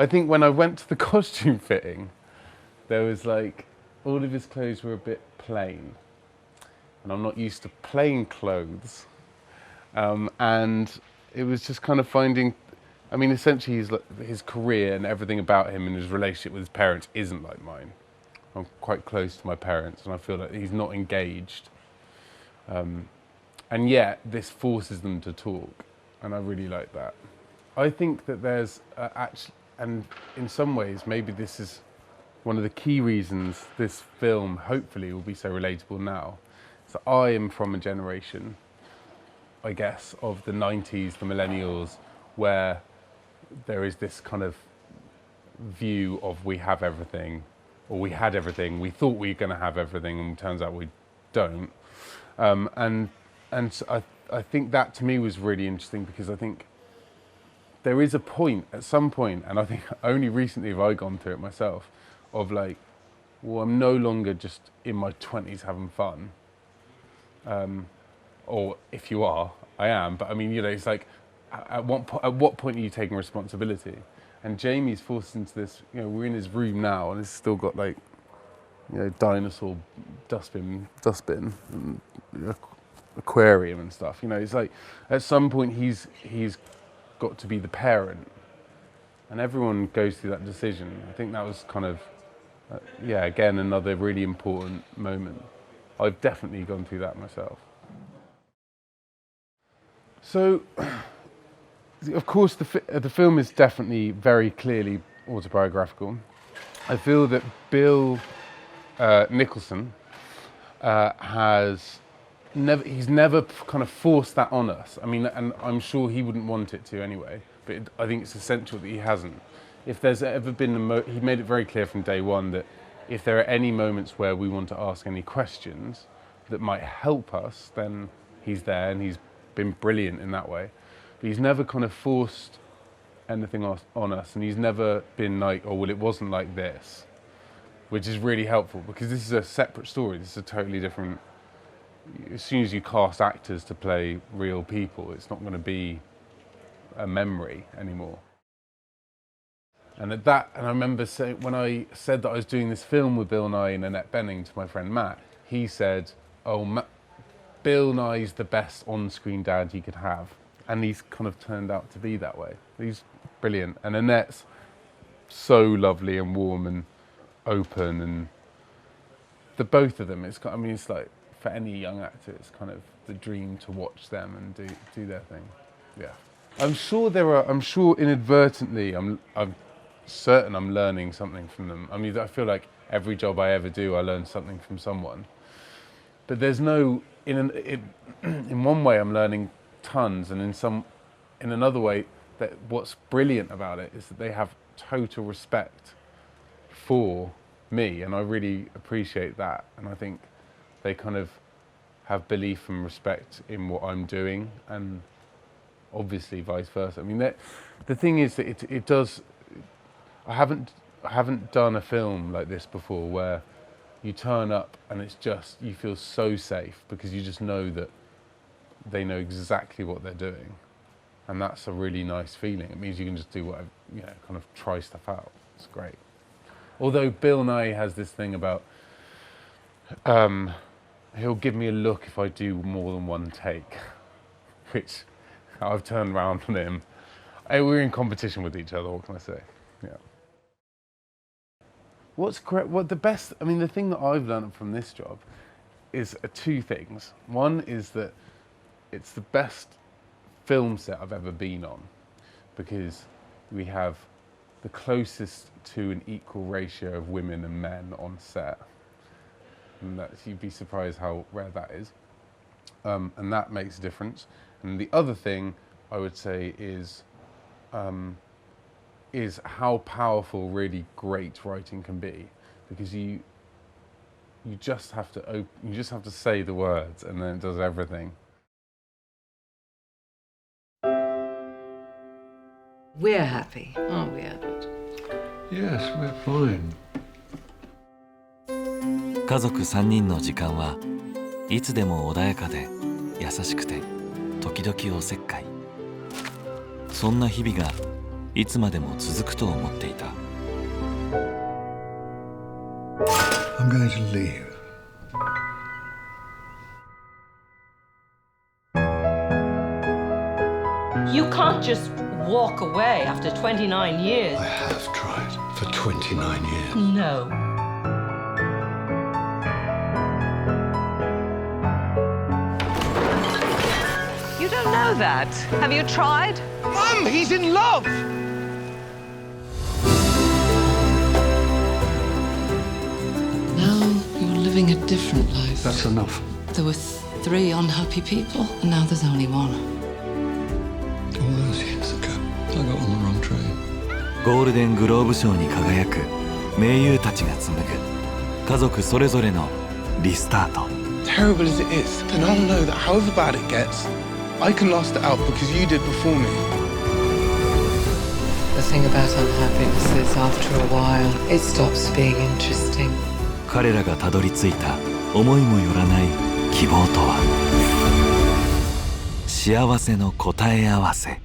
I think when I went to the costume fitting, there was like, all of his clothes were a bit plain. And I'm not used to plain clothes. And it was just kind of finding, I mean, essentially his career and everything about him and his relationship with his parents isn't like mine. I'm quite close to my parents and I feel like he's not engaged. And yet this forces them to talk, and I really like that. I think that there's actually, and in some ways maybe this is one of the key reasons this film hopefully will be so relatable now. So I am from a generation, I guess, of the 90s, the millennials, where there is this kind of view of we have everything, or we had everything, we thought we were going to have everything, and it turns out we don't. And so I think that to me was really interesting, because I think there is a point, at some point, and I think only recently have I gone through it myself, of like, well, I'm no longer just in my 20s having fun. Or if you are, I am, but I mean, you know, it's like, at what point are you taking responsibility? And Jamie's forced into this, you know, we're in his room now and it's still got like, you know, dinosaur dustbin, and aquarium and stuff. You know, it's like, at some point he's got to be the parent, and everyone goes through that decision. I think that was kind of, yeah, again, another really important moment. I've definitely gone through that myself. So, of course, the film is definitely very clearly autobiographical. I feel that Bill Nicholson he's never kind of forced that on us. I mean, and I'm sure he wouldn't want it to anyway, but I think it's essential that he hasn't. If there's ever been he made it very clear from day one that if there are any moments where we want to ask any questions that might help us, then he's there, and he's been brilliant in that way. But he's never kind of forced anything on us, and he's never been like, oh, well, it wasn't like this, which is really helpful, because this is a separate story. This is a totally different, as soon as you cast actors to play real people, it's not going to be a memory anymore. And I remember when I said that I was doing this film with Bill Nye and Annette Bening to my friend Matt, he said, oh, Bill Nye's the best on-screen dad you could have. And he's kind of turned out to be that way. He's brilliant. And Annette's so lovely and warm and open, and the both of them, I mean, it's like, for any young actor, it's kind of the dream to watch them and do their thing. Yeah. I'm sure inadvertently, I'm certain I'm learning something from them. I mean, I feel like every job I ever do, I learn something from someone. But there's no, in one way I'm learning tons, and in another way, that what's brilliant about it is that they have total respect for me, and I really appreciate that. And I think they kind of have belief and respect in what I'm doing, and obviously vice versa. I mean, the thing is that it does. I haven't done a film like this before, where you turn up and it's just, you feel so safe because you just know that they know exactly what they're doing, and that's a really nice feeling. It means you can just do whatever, you know, kind of try stuff out. It's great. Although Bill Nye has this thing about, he'll give me a look if I do more than one take, which I've turned around on him. We're in competition with each other, what can I say? Yeah. What's correct? I mean, the thing that I've learned from this job is two things. One is that it's the best film set I've ever been on, because we have the closest to an equal ratio of women and men on set. And you'd be surprised how rare that is. And that makes a difference. And the other thing I would say is how powerful really great writing can be, because you just have to say the words, and then it does everything. We're happy, aren't we, Edward? Yes, we're fine. 家族3人の時間はいつでも穏やかで優しくて時々おせっかい。そんな日々がいつまでも続くと思っていた。 I'm going to leave. You can't just walk away after 29 years. I have tried for 29 years. No. You don't know that. Have you tried? Mum, he's in love! Now you're living a different life. That's enough. There were 3 unhappy people, and now there's only 1. All those years ago, I got on the wrong train. ゴールデングローブ賞に輝く名優たちが紡ぐ家族それぞれのリスタート。 Terrible as it is, then I'll know that however bad it gets, I can last it out because you did before me. The thing about unhappiness is, after a while, it stops being interesting. 彼らがたどり着いた思いもよらない希望とは。幸せの答え合わせ。